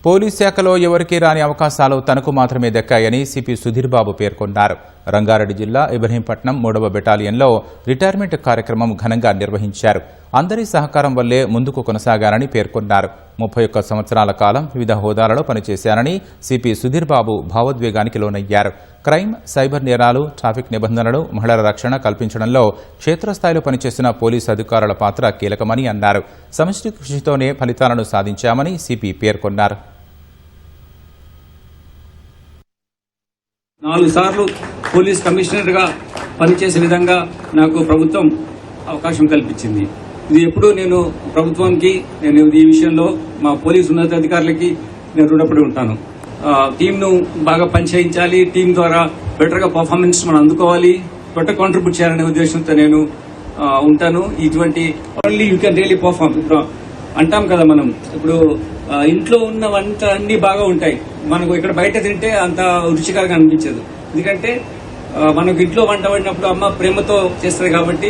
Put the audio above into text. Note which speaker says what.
Speaker 1: Police శాఖలో ఎవరికీ రాని అవకాశాలు తనకు మాత్రమే దక్కాయని సిపి సుధీర్ బాబు పేర్కొన్నారు. రంగారెడ్డి జిల్లా ఇబ్రహీంపట్నం 3వ బెటాలియన్లో రిటైర్మెంట్ కార్యక్రమం ఘనంగా నిర్వహించారు. అందరి సహకారం వల్లే ముందుకు కొనసాగారని పేర్కొన్నారు. 31 సంవత్సరాల కాలం వివిధ హోదాలలో పనిచేశారని సిపి సుధీర్ బాబు భావోద్వేగానికి లోనయ్యారు. క్రైమ్, సైబర్ నేరాలు, ట్రాఫిక్ నిబంధనలు, మహిళల రక్షణ కల్పించడంలో క్షేత్రస్థాయిలో పనిచేసిన పోలీసు అధికారుల పాత్ర కీలకమని అన్నారు. సమిష్టి కృషితోనే ఫలితాలను సాధించామని సిపి పేర్కొన్నారు.
Speaker 2: 4 సార్లు పోలీస్ కమిషనర్గా పనిచేసే విధంగా నాకు ప్రభుత్వం అవకాశం కల్పించింది. ఇది ఎప్పుడూ నేను ప్రభుత్వానికి ఈ విషయంలో మా పోలీసు ఉన్నతాధికారులకి నేను రుణపడి ఉంటాను. టీంను బాగా పనిచేయించాలి, టీం ద్వారా బెటర్గా పర్ఫార్మెన్స్ మనం అందుకోవాలి, బెటర్ కాంట్రిబ్యూట్ చేయాలనే ఉద్దేశంతో నేను ఉంటాను. ఇటువంటి only you can really perform. ఇప్పుడు అంటాం కదా మనం, ఇప్పుడు ఇంట్లో ఉన్న వంట అన్ని బాగా ఉంటాయి, మనకు ఇక్కడ బయట తింటే అంత రుచికరంగా అనిపించదు. ఎందుకంటే మనకు ఇంట్లో వంట పడినప్పుడు అమ్మ ప్రేమతో చేస్తుంది కాబట్టి